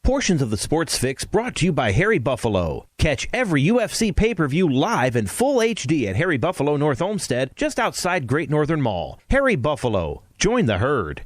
Portions of the Sports Fix brought to you by Harry Buffalo. Catch every UFC pay-per-view live in full HD at Harry Buffalo North Olmsted, just outside Great Northern Mall. Harry Buffalo. Join the herd.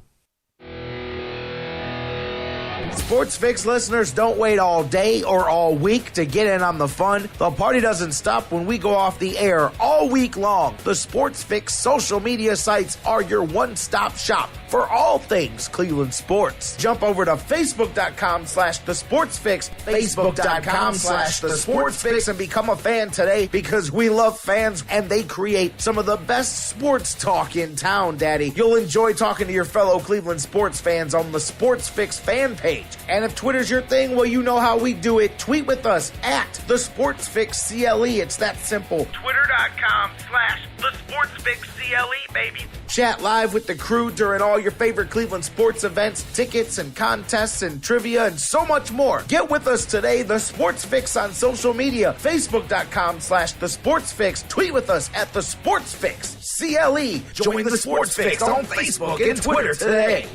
Sports Fix listeners, don't wait all day or all week to get in on the fun. The party doesn't stop when we go off the air all week long. The Sports Fix social media sites are your one-stop shop for all things Cleveland sports. Jump over to Facebook.com/TheSportsFix, Facebook.com/TheSportsFix, and become a fan today because we love fans and they create some of the best sports talk in town, Daddy. You'll enjoy talking to your fellow Cleveland sports fans on the Sports Fix fan page. And if Twitter's your thing, well, you know how we do it. Tweet with us at TheSportsFixCLE. It's that simple. Twitter.com/TheSportsFixCLE, baby. Chat live with the crew during all your favorite Cleveland sports events, tickets and contests and trivia and so much more. Get with us today, The Sports Fix on social media, Facebook.com/TheSportsFix. Tweet with us at TheSportsFixCLE. Join the Sports Fix on Facebook and Twitter today.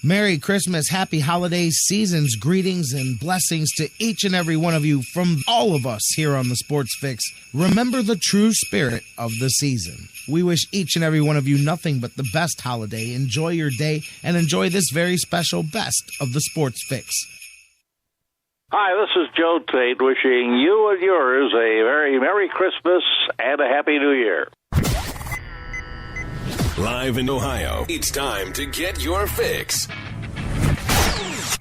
Merry Christmas, happy holidays, seasons, greetings, and blessings to each and every one of you from all of us here on the Sports Fix. Remember the true spirit of the season. We wish each and every one of you nothing but the best holiday. Enjoy your day and enjoy this very special best of the Sports Fix. Hi, this is Joe Tate wishing you and yours a very Merry Christmas and a Happy New Year. Live in Ohio, it's time to get your fix.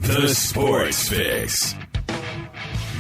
The Sports Fix.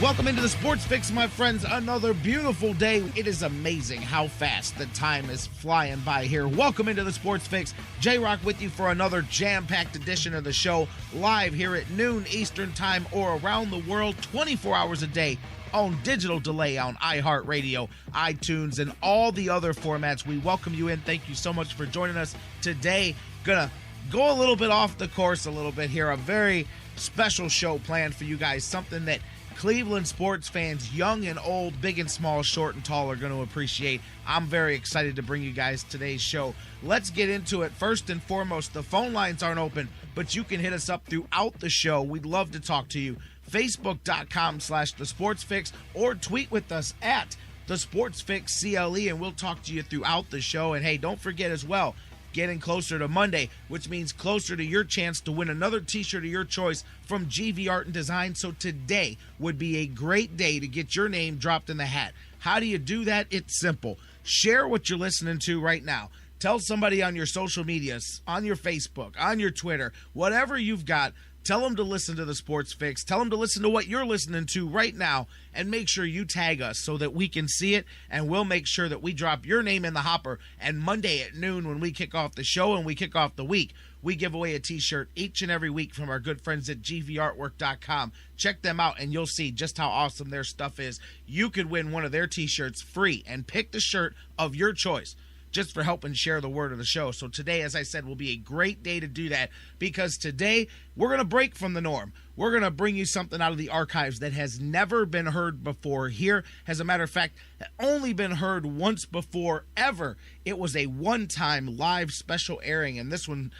Welcome into the Sports Fix, my friends. Another beautiful day. It is amazing how fast the time is flying by here. Welcome into the Sports Fix. J-Rock with you for another jam-packed edition of the show, live here at noon Eastern Time or around the world 24 hours a day on digital delay on iHeartRadio, iTunes, and all the other formats. We welcome you in. Thank you so much for joining us today. Gonna go a little bit off the course a little bit here. A very special show planned for you guys. Something that Cleveland sports fans, young and old, big and small, short and tall, are going to appreciate. I'm very excited to bring you guys today's show. Let's get into it. First and foremost, the phone lines aren't open, but you can hit us up throughout the show. We'd love to talk to you. Facebook.com/TheSportsFix or tweet with us at TheSportsFixCLE, and we'll talk to you throughout the show. And hey, don't forget as well, getting closer to Monday, which means closer to your chance to win another t-shirt of your choice from GV Art and Design. So today would be a great day to get your name dropped in the hat. How do you do that? It's simple. Share what you're listening to right now. Tell somebody on your social medias, on your Facebook, on your Twitter, whatever you've got. Tell them to listen to the Sports Fix. Tell them to listen to what you're listening to right now, and make sure you tag us so that we can see it, and we'll make sure that we drop your name in the hopper. And Monday at noon, when we kick off the show and we kick off the week, we give away a t-shirt each and every week from our good friends at gvartwork.com. Check them out, and you'll see just how awesome their stuff is. You could win one of their t-shirts free and pick the shirt of your choice, just for helping share the word of the show. So today, as I said, will be a great day to do that, because today we're going to break from the norm. We're going to bring you something out of the archives that has never been heard before here. As a matter of fact, only been heard once before ever. It was a one-time live special airing, and this one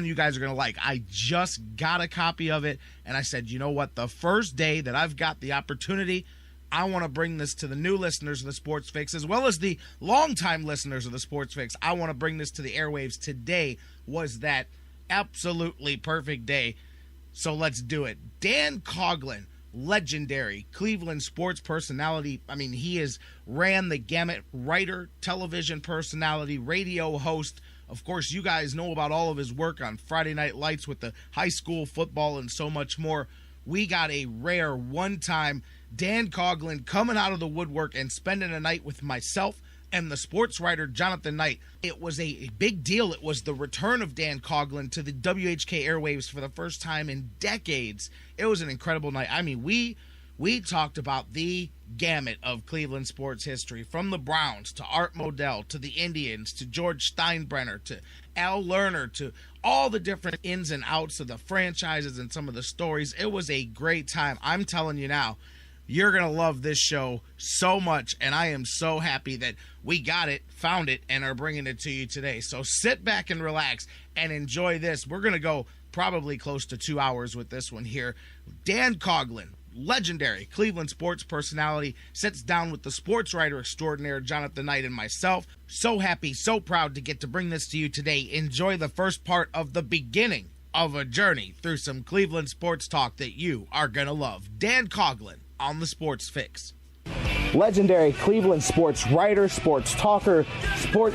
you guys are going to like. I just got a copy of it, and I said, you know what? The first day that I've got the opportunity, I want to bring this to the new listeners of the Sports Fix, as well as the longtime listeners of the Sports Fix. I want to bring this to the airwaves. Today was that absolutely perfect day, so let's do it. Dan Coughlin, legendary Cleveland sports personality. I mean, he has ran the gamut: writer, television personality, radio host. Of course, you guys know about all of his work on Friday Night Lights with the high school football and so much more. We got a rare one-time Dan Coughlin coming out of the woodwork and spending a night with myself and the sports writer Jonathan Knight. It was a big deal. It was the return of Dan Coughlin to the WHK airwaves for the first time in decades. It was an incredible night. I mean, we talked about the gamut of Cleveland sports history, from the Browns to Art Modell to the Indians to George Steinbrenner to Al Lerner to all the different ins and outs of the franchises and some of the stories. It was a great time. I'm telling you now, you're going to love this show so much, and I am so happy that we got it, found it, and are bringing it to you today. So sit back and relax and enjoy this. We're going to go probably close to 2 hours with this one here. Dan Coughlin, legendary Cleveland sports personality, sits down with the sports writer extraordinaire Jonathan Knight and myself. So happy, so proud to get to bring this to you today. Enjoy the first part of the beginning of a journey through some Cleveland sports talk that you are going to love. Dan Coughlin on the Sports Fix. Legendary Cleveland sports writer, sports talker,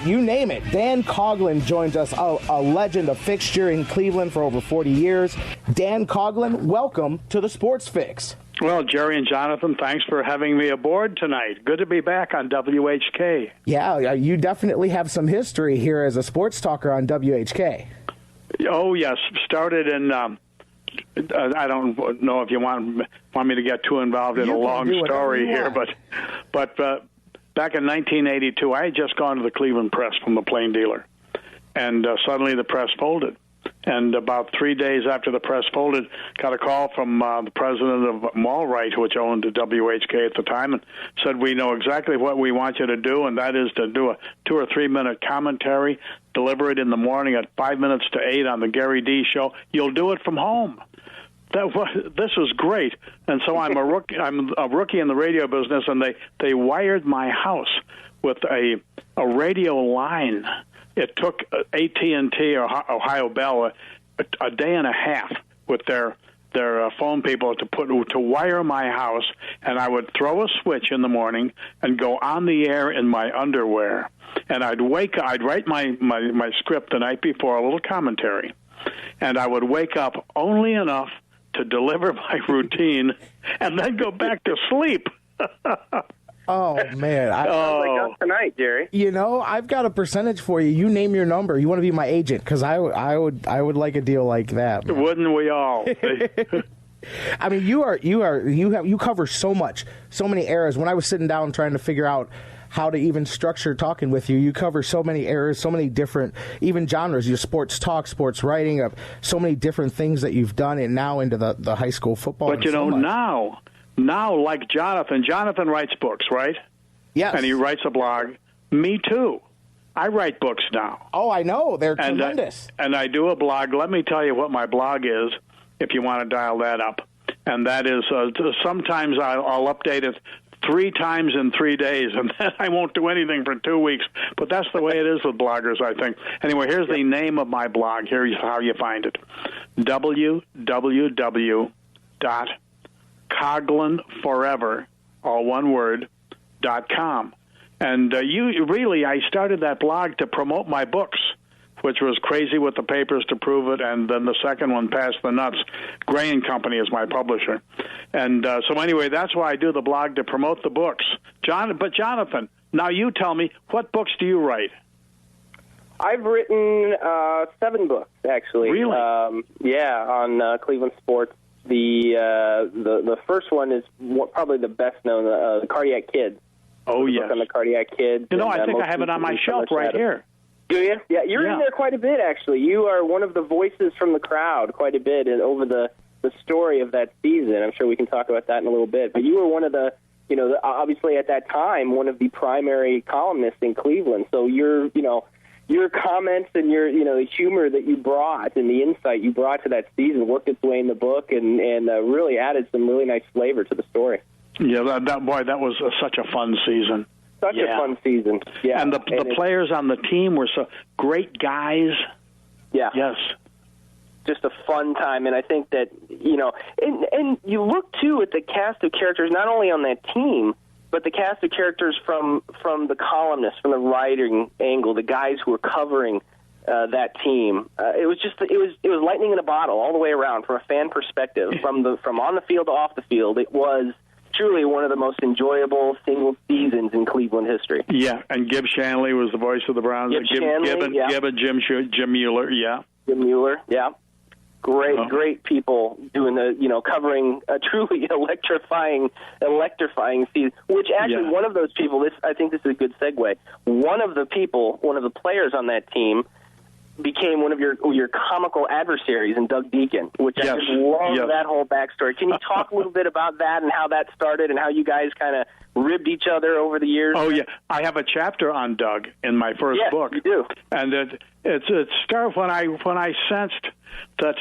you name it. Dan Coughlin joins us, a legend, a fixture in Cleveland for over 40 years. Dan Coughlin, welcome to the Sports Fix. Well, Jerry and Jonathan, thanks for having me aboard tonight. Good to be back on WHK. Yeah, you definitely have some history here as a sports talker on WHK. Oh, yes. Started in, I don't know if you want me to get too involved in a long story here, but back in 1982, I had just gone to the Cleveland Press from the Plain Dealer, and suddenly the press folded. And about 3 days after the press folded, got a call from the president of Mallwright, which owned WHK at the time, and said, we know exactly what we want you to do, and that is to do a 2 or 3 minute commentary, deliver it in the morning at 5 minutes to 8 on the Gary D Show. You'll do it from home. This was great. And so I'm a rookie in the radio business, and they wired my house with a radio line. It took AT&T or Ohio Bell a day and a half with their phone people to wire my house, and I would throw a switch in the morning and go on the air in my underwear, and I'd write my script the night before, a little commentary, and I would wake up only enough to deliver my routine and then go back to sleep. Oh, man. Sounds like us tonight, Jerry. You know, I've got a percentage for you. You name your number. You want to be my agent, because I would like a deal like that, man. Wouldn't we all? I mean, you cover so much, so many eras. When I was sitting down trying to figure out how to even structure talking with you, you cover so many eras, so many different, even genres. Your sports talk, sports writing, so many different things that you've done, and now into the high school football. But, now, like Jonathan writes books, right? Yes. And he writes a blog. Me too. I write books now. Oh, I know. They're tremendous. And I do a blog. Let me tell you what my blog is, if you want to dial that up. And that is, sometimes I'll update it 3 times in 3 days, and then I won't do anything for 2 weeks. But that's the way it is with bloggers, I think. Anyway, here's the name of my blog. Here's how you find it. www.coughlinforever, all one word, .com. And I started that blog to promote my books, which was crazy with the papers to prove it, and then the second one, Past the Nuts. Gray & Company is my publisher. And so anyway, that's why I do the blog, to promote the books. But Jonathan, now you tell me, what books do you write? I've written 7 books, actually. Really? On Cleveland sports. The first one is probably the best known, the Cardiac Kids. Oh, yes. On the Cardiac Kids. You know, I think I have it on my shelf right here. Do you? Yeah, you're in there quite a bit, actually. You are one of the voices from the crowd quite a bit over the story of that season. I'm sure we can talk about that in a little bit. But you were one of the, obviously at that time, one of the primary columnists in Cleveland. So your comments and the humor that you brought and the insight you brought to that season worked its way in the book and really added some really nice flavor to the story. Yeah, that was such a fun season. Such a fun season. Yeah. And the players on the team were so great guys. Yeah. Yes. Just a fun time, and I think that, and you look, too, at the cast of characters, not only on that team, but the cast of characters from the columnists, from the writing angle, the guys who were covering that team. It was lightning in a bottle all the way around from a fan perspective, from on the field to off the field. It was truly one of the most enjoyable single seasons in Cleveland history. Yeah, and Gib Shanley was the voice of the Browns. Gib and Jim Mueller, yeah. Jim Mueller, yeah. Great people doing covering a truly electrifying season. Which actually, one of those people, I think this is a good segue. One of the players on that team became one of your comical adversaries in Doug Deacon, which I just love that whole backstory. Can you talk a little bit about that and how that started and how you guys kind of ribbed each other over the years. Oh, yeah. I have a chapter on Doug in my first book. You do. And it started when I sensed that,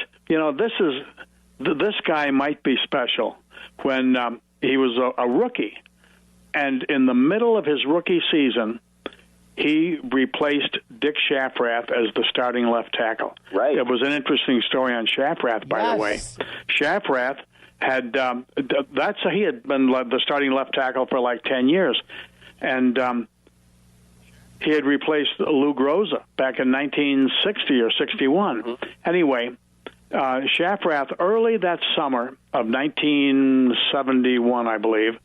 this guy might be special when he was a rookie. And in the middle of his rookie season, he replaced Dick Shafrath as the starting left tackle. Right. It was an interesting story on Shafrath, by the way. Shafrath had he had been the starting left tackle for like 10 years, and he had replaced Lou Groza back in 1960 or 61. Mm-hmm. Anyway, Shafrath, early that summer of 1971, I believe,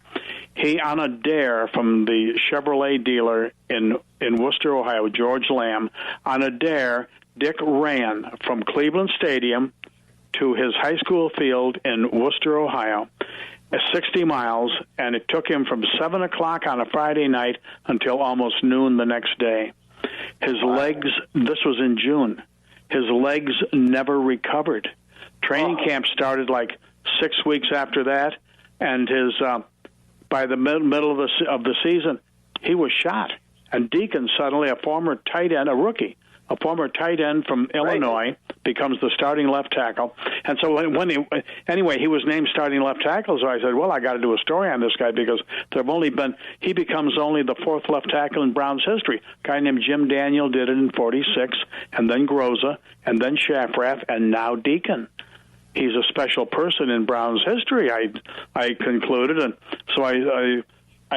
he, on a dare from the Chevrolet dealer in Worcester, Ohio, George Lamb, on a dare, Dick ran from Cleveland Stadium to his high school field in Worcester, Ohio, 60 miles, and it took him from 7 o'clock on a Friday night until almost noon the next day. His legs, this was in June, his legs never recovered. Training camp started like 6 weeks after that, and his by the middle of the season, he was shot. And Deacon, suddenly a former tight end, a rookie, a former tight end from Illinois, becomes the starting left tackle. And so he was named starting left tackle. So I said, well, I got to do a story on this guy because he becomes only the fourth left tackle in Browns history. A guy named Jim Daniel did it in 46, and then Groza, and then Shafrath, and now Deacon. He's a special person in Browns history, I concluded. And so I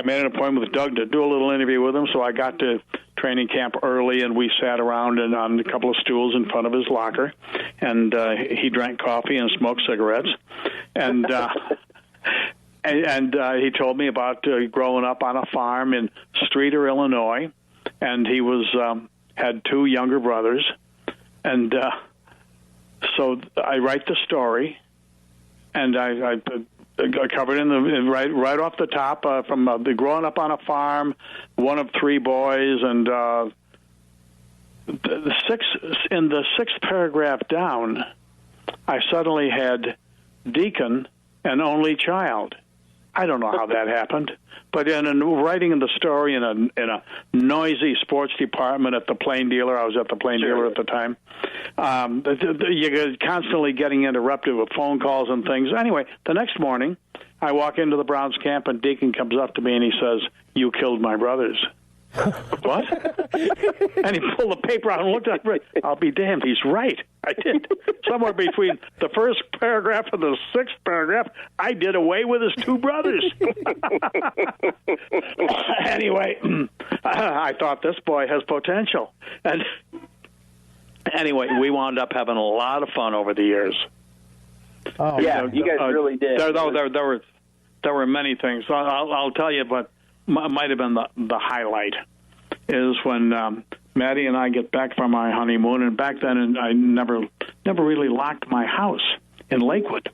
made an appointment with Doug to do a little interview with him, so I got to training camp early, and we sat around on a couple of stools in front of his locker, and he drank coffee and smoked cigarettes, and he told me about growing up on a farm in Streator, Illinois, and he had two younger brothers, and so I write the story, and I covered right off the top from the growing up on a farm, one of three boys, and in the sixth paragraph down, I suddenly had Deacon, an only child. I don't know how that happened, but in writing the story in a noisy sports department at the Plain Dealer, I was at the Plain Dealer at the time. You're constantly getting interrupted with phone calls and things. Anyway, the next morning, I walk into the Browns camp, and Deacon comes up to me and he says, "You killed my brothers." What? And he pulled the paper out and looked at me. I'll be damned, he's right. I did. Somewhere between the first paragraph and the sixth paragraph, I did away with his two brothers. Anyway, I thought this boy has potential. And anyway, we wound up having a lot of fun over the years. Oh, yeah, you guys really did. There were many things. I'll tell you, but might have been the highlight is when Maddie and I get back from our honeymoon, and back then I never really locked my house in Lakewood,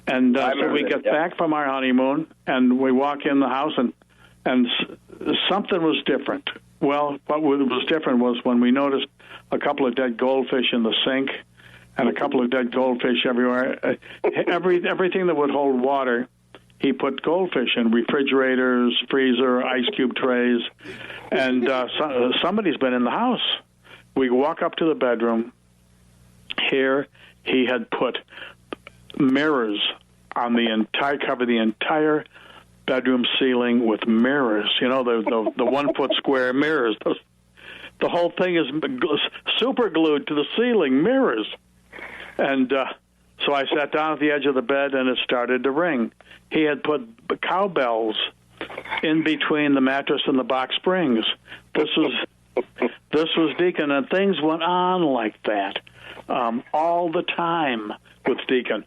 and so we get back from our honeymoon and we walk in the house and something was different. Well, what was different was when we noticed a couple of dead goldfish in the sink and a couple of dead goldfish everywhere. Everything that would hold water, he put goldfish in refrigerators, freezer, ice cube trays, and somebody's been in the house. We walk up to the bedroom. Here, he had put mirrors on cover the entire bedroom ceiling with mirrors. You know, the 1 foot square mirrors. The whole thing is super glued to the ceiling, mirrors. And so I sat down at the edge of the bed, and it started to ring. He had put cowbells in between the mattress and the box springs. This was Deacon, and things went on like that all the time with Deacon.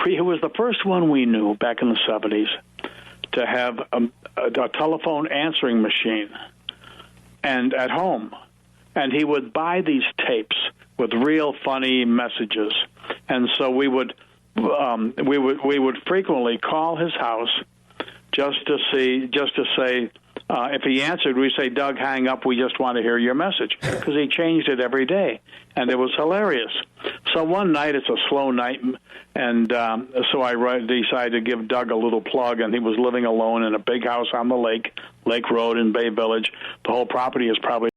He was the first one we knew back in the 70s to have a telephone answering machine and at home, and he would buy these tapes with real funny messages, and so we would frequently call his house just to say if he answered, we say, "Doug, hang up. We just want to hear your message," because he changed it every day, and it was hilarious. So one night, it's a slow night, and so I decided to give Doug a little plug, and he was living alone in a big house on the Lake Road in Bay Village. The whole property is probably